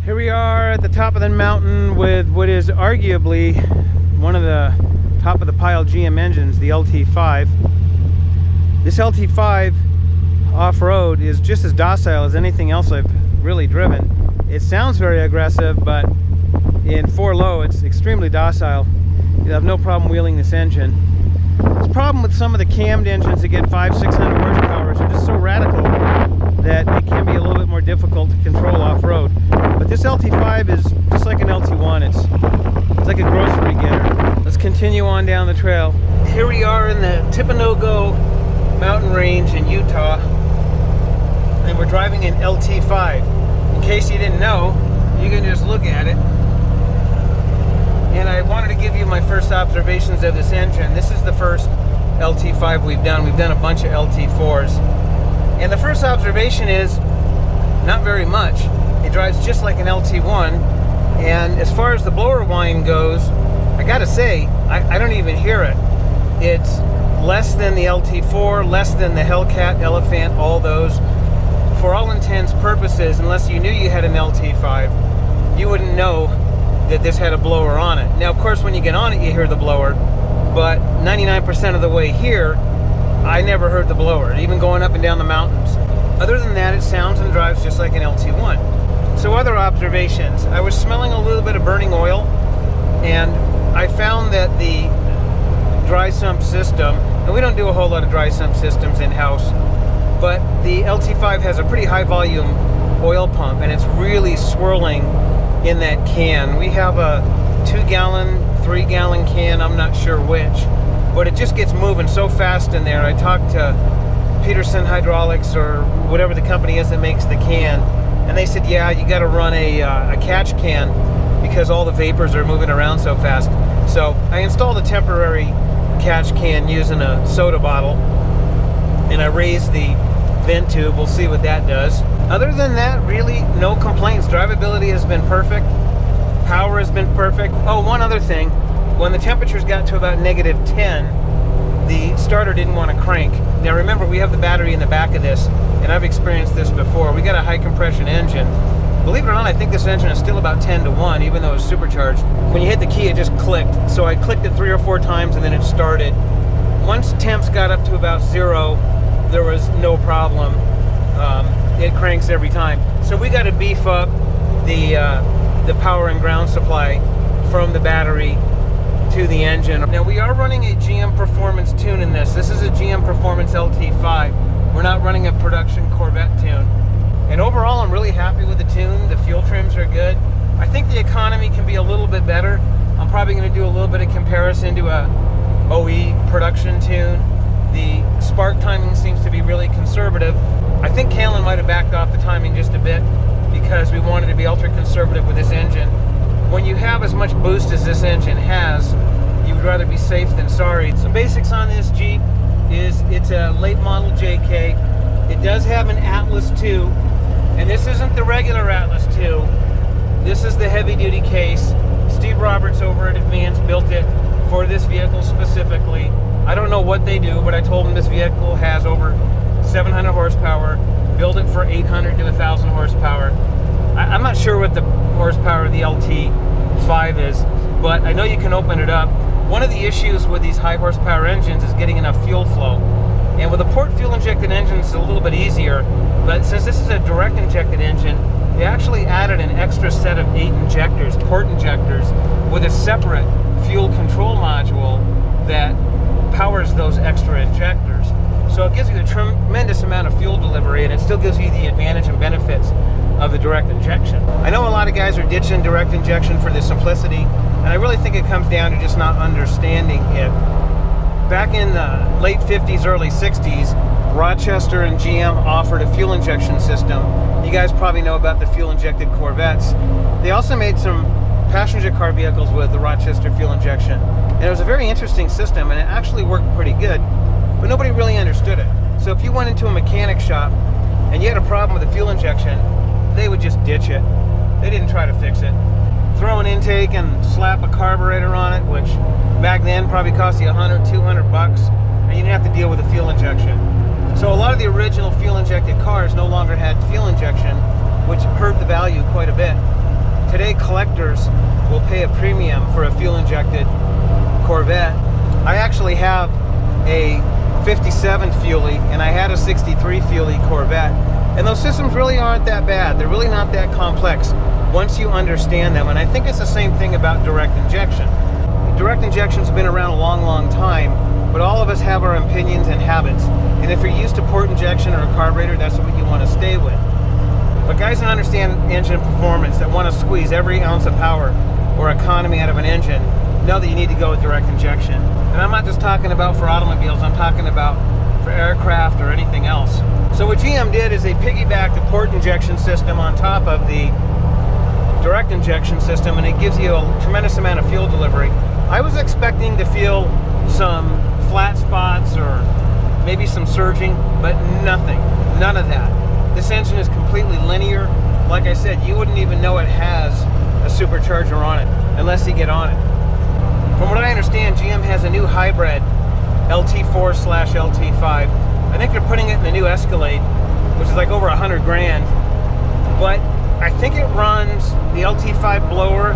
Here we are at the top of the mountain with what is arguably one of the top of the pile GM engines, the LT5. This LT5 off-road is just as docile as anything else I've really driven. It sounds very aggressive, but in 4-low it's extremely docile. You have no problem wheeling this engine. The problem with some of the cammed engines that get 500-600 horsepower is they're just so radical that it can be a little bit more difficult to control off-road. But this LT5 is just like an LT1. It's like a grocery getter. Let's continue on down the trail. Here we are in the Tippinogo mountain range in Utah, and we're driving an LT5. In case you didn't know, you can just look at it. And I wanted to give you my first observations of this engine. This is the first LT5 we've done. We've done a bunch of LT4s. And the first observation is not very much. It drives just like an LT1. And as far as the blower whine goes, I gotta say, I don't even hear it. It's less than the LT4, less than the Hellcat, Elephant, all those. For all intents purposes, unless you knew you had an LT5, you wouldn't know that this had a blower on it. Now, of course, when you get on it, you hear the blower, but 99% of the way here, I never heard the blower, even going up and down the mountains. Other than that, it sounds and drives just like an LT1. So other observations, I was smelling a little bit of burning oil, and I found that the dry sump system, and we don't do a whole lot of dry sump systems in-house, but the LT5 has a pretty high volume oil pump, and it's really swirling in that can. We have a 2-gallon, 3-gallon can, I'm not sure which, but it just gets moving so fast in there. I talked to Peterson Hydraulics or whatever the company is that makes the can, and they said, yeah, you got to run a catch can because all the vapors are moving around so fast. So I installed a temporary catch can using a soda bottle, and I raised the vent tube. We'll see what that does. Other than that, really no complaints. Drivability has been perfect. Power has been perfect. Oh, one other thing. When the temperatures got to about -10, the starter didn't want to crank. Now remember, we have the battery in the back of this, and I've experienced this before. We got a high compression engine. Believe it or not, I think this engine is still about 10-1, even though it's supercharged. When you hit the key, it just clicked. So I clicked it 3 or 4 times, and then it started. Once temps got up to about 0, there was no problem. It cranks every time. So we got to beef up the power and ground supply from the battery to the engine. Now we are running a GM Performance tune in this. This is a GM Performance LT5. We're not running a production Corvette tune. And overall, I'm really happy with the tune. The fuel trims are good. I think the economy can be a little bit better. I'm probably going to do a little bit of comparison to a OE production tune. The spark timing seems to be really conservative. I think Kalen might have backed off the timing just a bit because we wanted to be ultra conservative with this engine. When you have as much boost as this engine has, you would rather be safe than sorry. Some basics on this Jeep is it's a late model JK. It does have an Atlas 2, and this isn't the regular Atlas 2. This is the heavy duty case. Steve Roberts over at Advance built it for this vehicle specifically. I don't know what they do, but I told them this vehicle has over 700 horsepower. Build it for 800 to 1,000 horsepower. I'm not sure what the horsepower of the LT5 is, but I know you can open it up. One of the issues with these high horsepower engines is getting enough fuel flow. And with a port fuel injected engine, it's a little bit easier, but since this is a direct injected engine, they actually added an extra set of 8 injectors, port injectors, with a separate fuel control module that powers those extra injectors. So it gives you a tremendous amount of fuel delivery, and it still gives you the advantage and benefits of the direct injection. I know a lot of guys are ditching direct injection for the simplicity, and I really think it comes down to just not understanding it. Back in the late 50s, early 60s, Rochester and GM offered a fuel injection system. You guys probably know about the fuel injected Corvettes. They also made some passenger car vehicles with the Rochester fuel injection. And it was a very interesting system, and it actually worked pretty good, but nobody really understood it. So if you went into a mechanic shop and you had a problem with the fuel injection, they would just ditch it. They didn't try to fix it. Throw an intake and slap a carburetor on it, which back then probably cost you 100, 200 bucks, and you didn't have to deal with the fuel injection. So a lot of the original fuel injected cars no longer had fuel injection, which hurt the value quite a bit. today collectors will pay a premium for a fuel-injected Corvette. I actually have a 57 Fuelie, and I had a 63 Fuelie Corvette. And those systems really aren't that bad. They're really not that complex once you understand them. And I think it's the same thing about direct injection. Direct injection's been around a long, long time, but all of us have our opinions and habits. And if you're used to port injection or a carburetor, that's what you want to stay with. But guys that understand engine performance, that want to squeeze every ounce of power or economy out of an engine, know that you need to go with direct injection. And I'm not just talking about for automobiles, I'm talking about for aircraft or anything else. So what GM did is they piggybacked the port injection system on top of the direct injection system, and it gives you a tremendous amount of fuel delivery. I was expecting to feel some flat spots or maybe some surging, but nothing, none of that. This engine is completely linear. Like I said, you wouldn't even know it has a supercharger on it unless you get on it. From what I understand, GM has a new hybrid LT4/LT5. I think they're putting it in the new Escalade, which is like over 100 grand. But I think it runs the LT5 blower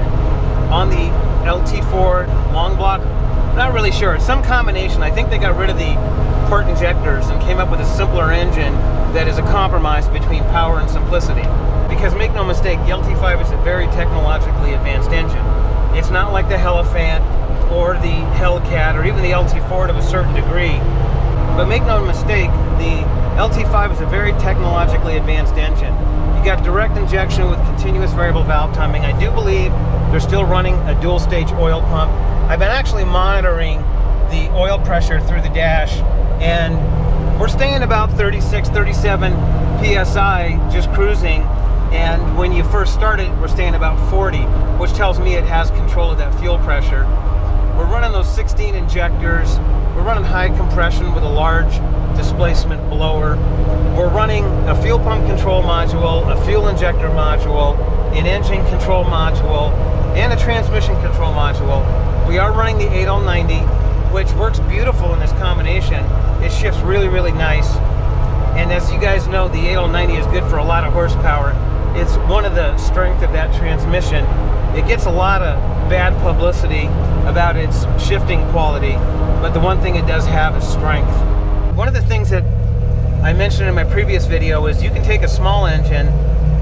on the LT4 long block. I'm not really sure. It's some combination. I think they got rid of the port injectors and came up with a simpler engine that is a compromise between power and simplicity. Because make no mistake, the LT5 is a very technologically advanced engine. It's not like the Elephant or the Hellcat or even the LT4 to a certain degree. But make no mistake, the LT5 is a very technologically advanced engine. You got direct injection with continuous variable valve timing. I do believe they're still running a dual stage oil pump. I've been actually monitoring the oil pressure through the dash, and we're staying about 36, 37 PSI just cruising. And when you first start it, we're staying about 40, which tells me it has control of that fuel pressure. We're running those 16 injectors. We're running high compression with a large displacement blower. We're running a fuel pump control module, a fuel injector module, an engine control module, and a transmission control module. We are running the 8090, which works beautiful in this combination. It shifts really, really nice. And as you guys know, the 8090 is good for a lot of horsepower. It's one of the strengths of that transmission. It gets a lot of bad publicity about its shifting quality, but the one thing it does have is strength. One of the things that I mentioned in my previous video is you can take a small engine,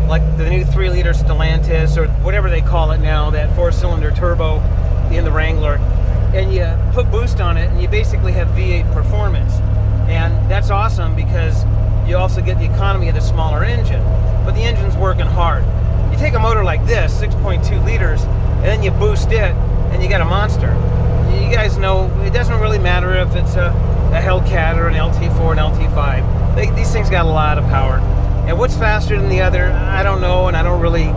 like the new 3-liter Stellantis or whatever they call it now, that 4-cylinder turbo in the Wrangler, and you put boost on it and you basically have V8 performance. And that's awesome because you also get the economy of the smaller engine, but the engine's working hard. You take a motor like this, 6.2 liters, and then you boost it and you got a monster. You guys know it doesn't really matter if it's a Hellcat or an LT4 and LT5. These things got a lot of power. And what's faster than the other, I don't know, and I don't really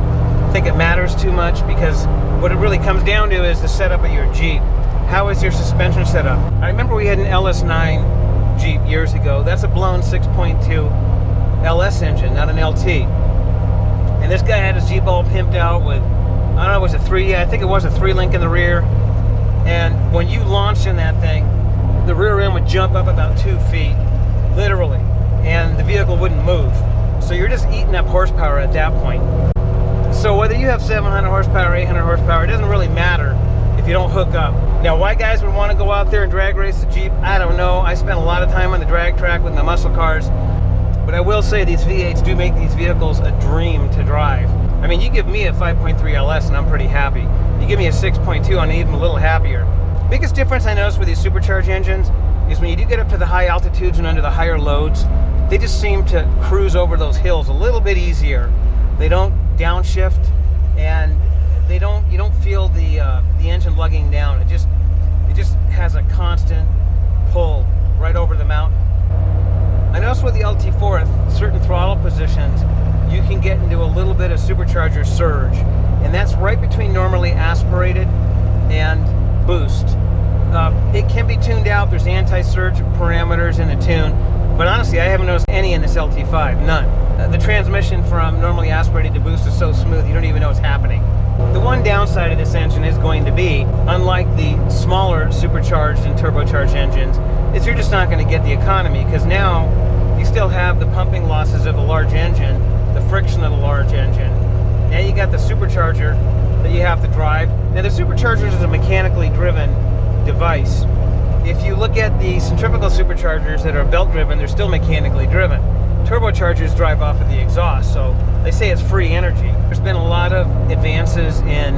think it matters too much, because what it really comes down to is the setup of your Jeep. How is your suspension set up? I remember we had an LS9 Jeep years ago. That's a blown 6.2 LS engine, not an LT. And this guy had his Jeep all pimped out with, I don't know, was it I think it was a 3-link in the rear. And when you launched in that thing, the rear end would jump up about 2 feet, literally, and the vehicle wouldn't move. So you're just eating up horsepower at that point. So whether you have 700 horsepower, 800 horsepower, it doesn't really matter if you don't hook up. Now, why guys would want to go out there and drag race the Jeep, I don't know. I spent a lot of time on the drag track with my muscle cars, but I will say these V8s do make these vehicles a dream to drive. I mean, you give me a 5.3 LS and I'm pretty happy. You give me a 6.2, I'm even a little happier. Biggest difference I noticed with these supercharged engines is when you do get up to the high altitudes and under the higher loads, they just seem to cruise over those hills a little bit easier. They don't downshift, and you don't feel the engine lugging down. It just has a constant pull right over the mountain. I noticed with the LT4 at certain throttle positions, you can get into a little bit of supercharger surge, and that's right between normally aspirated and boost. It can be tuned out. There's anti-surge parameters in the tune, but honestly, I haven't noticed any in this LT5, none. The transmission from normally aspirated to boost is so smooth, you don't even know what's happening. The one downside of this engine is going to be, unlike the smaller supercharged and turbocharged engines, is you're just not going to get the economy, because now you still have the pumping losses of a large engine, the friction of a large engine, Now you got the supercharger that you have to drive. Now the supercharger is a mechanically driven device. If you look at the centrifugal superchargers that are belt driven, they're still mechanically driven. Turbochargers drive off of the exhaust, so they say it's free energy. There's been a lot of advances in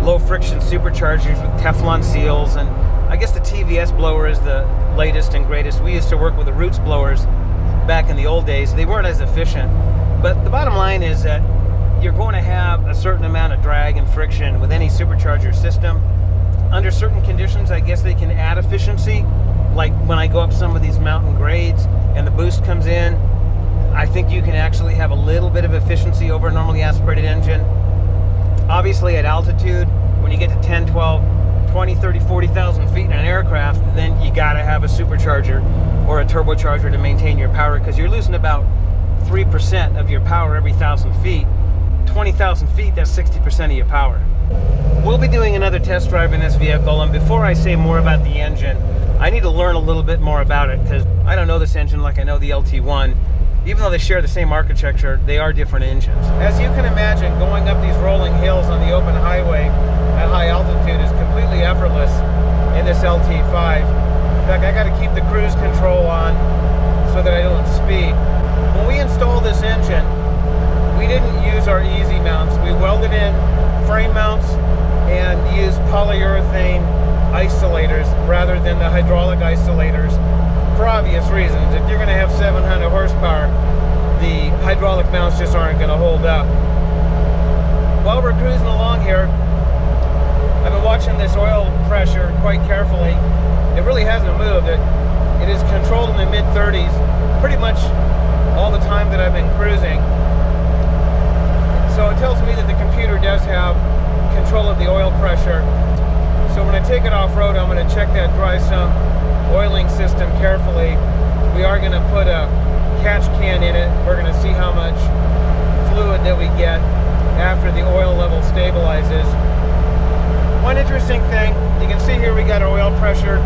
low friction superchargers with Teflon seals, and I guess the TVS blower is the latest and greatest. We used to work with the Roots blowers back in the old days. They weren't as efficient, but the bottom line is that you're going to have a certain amount of drag and friction with any supercharger system. Under certain conditions, I guess they can add efficiency, like when I go up some of these mountain grades and the boost comes in. I think you can actually have a little bit of efficiency over a normally aspirated engine. Obviously at altitude, when you get to 10, 12, 20, 30, 40,000 feet in an aircraft, then you gotta have a supercharger or a turbocharger to maintain your power, because you're losing about 3% of your power every 1,000 feet. 20,000 feet, that's 60% of your power. We'll be doing another test drive in this vehicle, and before I say more about the engine, I need to learn a little bit more about it, because I don't know this engine like I know the LT1. Even though they share the same architecture, they are different engines. As you can imagine, going up these rolling hills on the open highway at high altitude is completely effortless in this LT5. In fact, I got to keep the cruise control on so that I don't speed. When we installed this engine, we didn't use our easy mounts. We welded in frame mounts and used polyurethane isolators rather than the hydraulic isolators, for obvious reasons. If you're going to have 700 horsepower, the hydraulic mounts just aren't going to hold up. While we're cruising along here, I've been watching this oil pressure quite carefully. It really hasn't moved. It is controlled in the mid-30s pretty much all the time that I've been cruising. So it tells me that the computer does have control of the oil pressure. So when I take it off-road, I'm going to check that dry sump oiling system carefully. We are going to put a catch can in it. We're going to see how much fluid that we get after the oil level stabilizes. One interesting thing, you can see here we got our oil pressure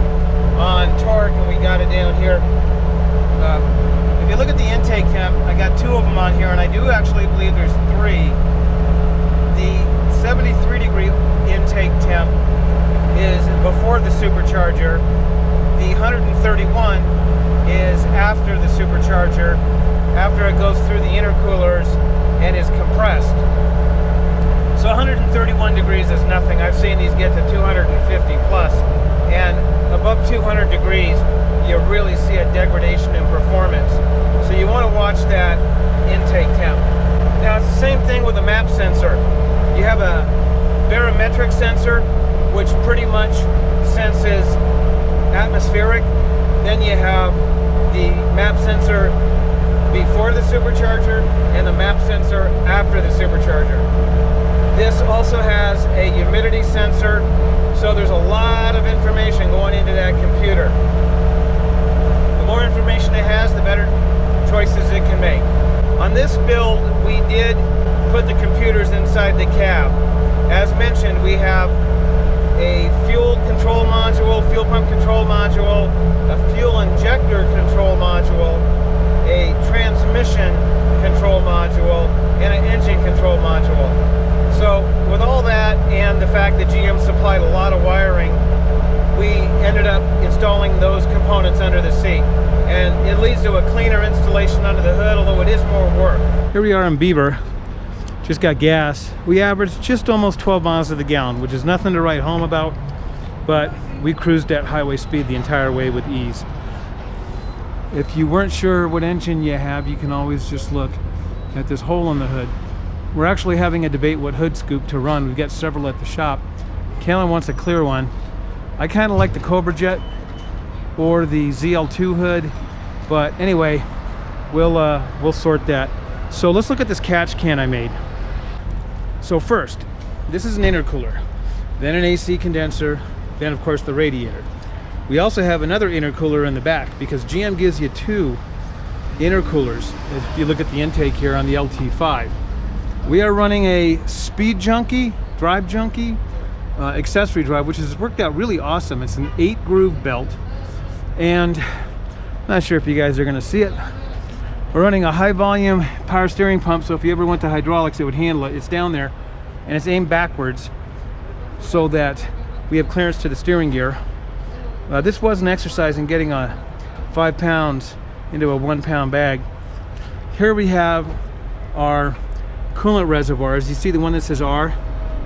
on torque, and we got it down here. If you look at the intake temp, I got two of them on here, and I do actually believe there's three. The 73 degree intake temp is before the supercharger. The 131 is after the supercharger, after it goes through the intercoolers and is compressed. So 131 degrees is nothing. I've seen these get to 250 plus, and above 200 degrees, you really see a degradation in performance. So you want to watch that intake temp. Now it's the same thing with the map sensor. You have a barometric sensor, which pretty much senses atmospheric. Then you have the map sensor before the supercharger and the map sensor after the supercharger. This also has a humidity sensor, so there's a lot of information going into that computer. The more information it has, the better choices it can make. On this build, we did put the computers inside the cab. As mentioned, we have a fuel control module, fuel pump control module, a fuel injector control module, a transmission control module, and an engine control module. So with all that and the fact that GM supplied a lot of wiring, we ended up installing those components under the seat. And it leads to a cleaner installation under the hood, although it is more work. Here we are in Beaver. Just got gas. We averaged just almost 12 miles to the gallon, which is nothing to write home about, but we cruised at highway speed the entire way with ease. If you weren't sure what engine you have, you can always just look at this hole in the hood. We're actually having a debate what hood scoop to run. We've got several at the shop. Kalen wants a clear one. I kind of like the Cobra Jet or the ZL2 hood, but anyway, we'll sort that. So let's look at this catch can I made. So first, this is an intercooler, then an AC condenser, then of course the radiator. We also have another intercooler in the back because GM gives you two intercoolers if you look at the intake here on the LT5. We are running a Speed Junkie, Drive Junkie accessory drive, which has worked out really awesome. It's an 8-groove belt, and I'm not sure if you guys are going to see it, We're running a high volume power steering pump, so if you ever went to hydraulics, it would handle it. It's down there, and it's aimed backwards so that we have clearance to the steering gear. This was an exercise in getting 5 pounds into a 1 pound bag. Here we have our coolant reservoirs. You see the one that says R,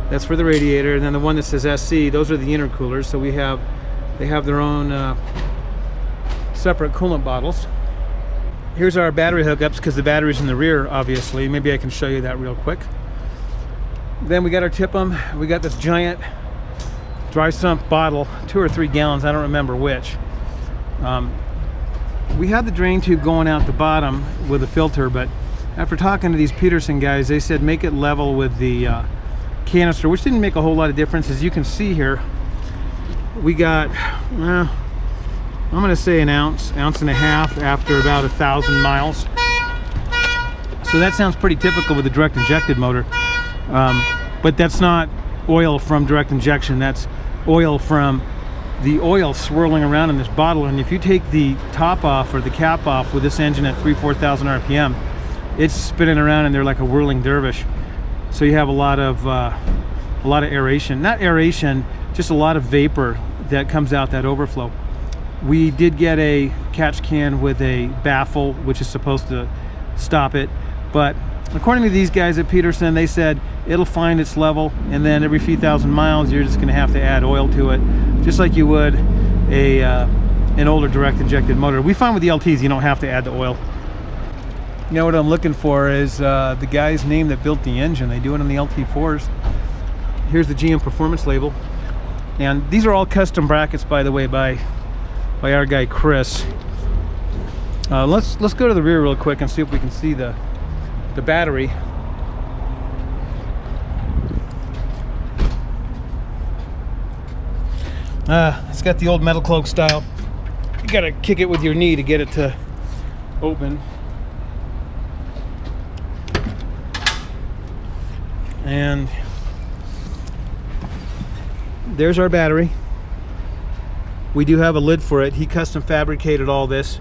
that's for the radiator, and then the one that says SC, those are the intercoolers. So they have their own separate coolant bottles. Here's our battery hookups, because the battery's in the rear, obviously. Maybe I can show you that real quick. Then we got our TIP'em. We got this giant dry sump bottle, 2 or 3 gallons, I don't remember which. We had the drain tube going out the bottom with a filter, but after talking to these Peterson guys, they said make it level with the canister, which didn't make a whole lot of difference. As you can see here, we got, I'm gonna say an ounce and a half after about 1,000 miles. So that sounds pretty typical with a direct injected motor. But that's not oil from direct injection, that's oil from the oil swirling around in this bottle. And if you take the top off or the cap off with this engine at 3,000-4,000 RPM, it's spinning around in there like a whirling dervish. So you have a lot of aeration, not aeration, just a lot of vapor that comes out that overflow. We did get a catch can with a baffle, which is supposed to stop it, but according to these guys at Peterson, they said it'll find its level, and then every few thousand miles you're just going to have to add oil to it, just like you would an older direct injected motor. We find with the LTs you don't have to add the oil. You know what I'm looking for is the guy's name that built the engine. They do it on the LT4s. Here's the GM performance label, and these are all custom brackets, by the way, by our guy Chris. Let's go to the rear real quick and see if we can see the battery. It's got the old metal cloak style. You gotta kick it with your knee to get it to open. And there's our battery. We do have a lid for it. He custom fabricated all this.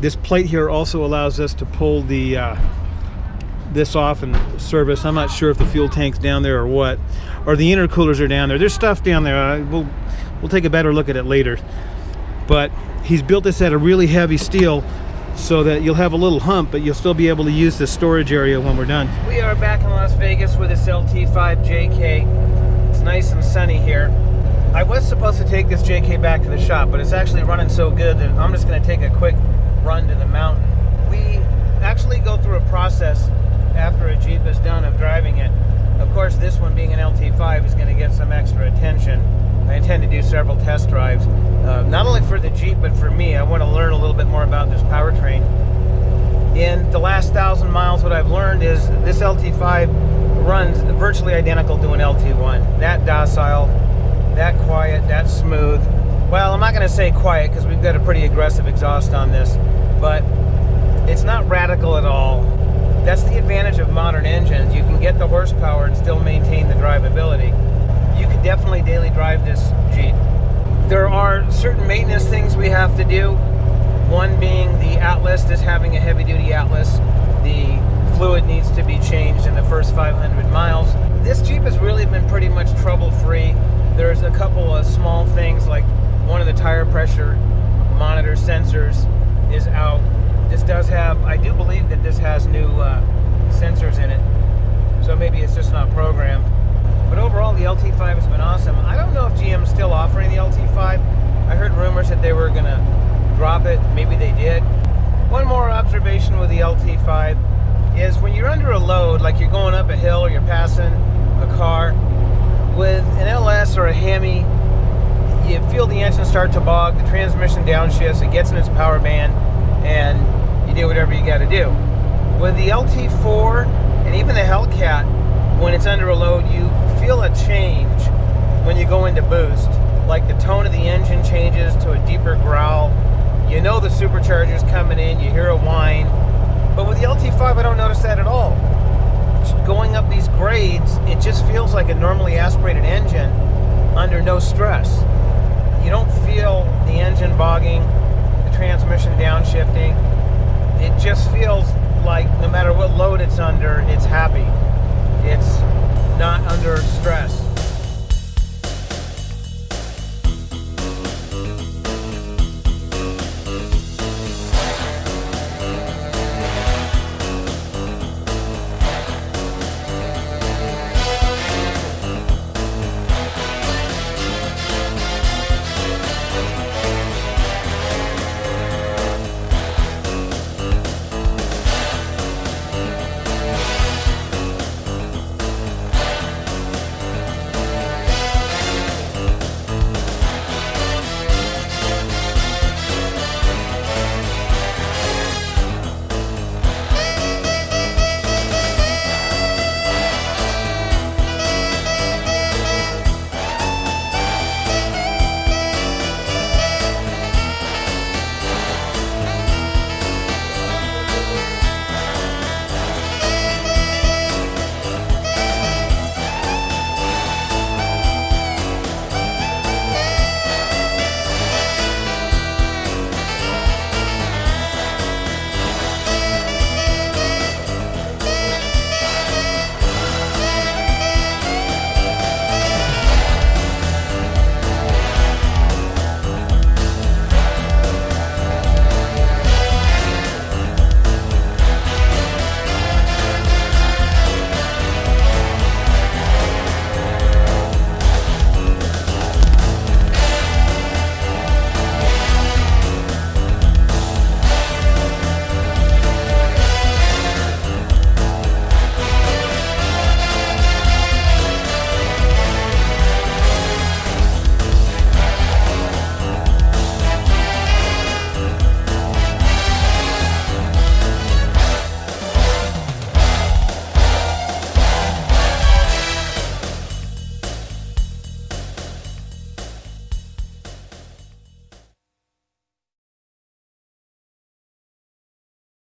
This plate here also allows us to pull the this off and service. I'm not sure if the fuel tank's down there or what, or the intercoolers are down there. There's stuff down there. We'll take a better look at it later. But he's built this out of really heavy steel so that you'll have a little hump, but you'll still be able to use the storage area when we're done. We are back in Las Vegas with this LT5 JK. It's nice and sunny here. I was supposed to take this JK back to the shop, but it's actually running so good that I'm just going to take a quick run to the mountain. We actually go through a process after a Jeep is done of driving it. Of course, this one being an LT5 is going to get some extra attention. I intend to do several test drives, not only for the Jeep, but for me. I want to learn a little bit more about this powertrain. In the last 1,000 miles, what I've learned is this LT5 runs virtually identical to an LT1. That docile, that quiet, that smooth. Well, I'm not going to say quiet because we've got a pretty aggressive exhaust on this, but it's not radical at all. That's the advantage of modern engines. You can get the horsepower and still maintain the drivability. You could definitely daily drive this Jeep. There are certain maintenance things we have to do. One being the Atlas, this having a heavy-duty Atlas. The fluid needs to be changed in the first 500 miles. This Jeep has really been pretty much trouble-free. There's a couple of small things, like one of the tire pressure monitor sensors is out. This does have, I do believe that this has new sensors in it, so maybe it's just not programmed. But overall, the LT5 has been awesome. I don't know if GM's still offering the LT5. I heard rumors that they were going to drop it. Maybe they did. One more observation with the LT5 is when you're under a load, like you're going up a hill or you're passing a car, with an LS or a Hemi, you feel the engine start to bog, the transmission downshifts, it gets in its power band, and you do whatever you got to do. With the LT4 and even the Hellcat, when it's under a load, you feel a change when you go into boost. Like the tone of the engine changes to a deeper growl. You know the supercharger's coming in, you hear a whine. But with the LT5, I don't notice that at all. Going up these grades, it just feels like a normally aspirated engine under no stress. You don't feel the engine bogging, the transmission downshifting. It just feels like no matter what load it's under, it's happy.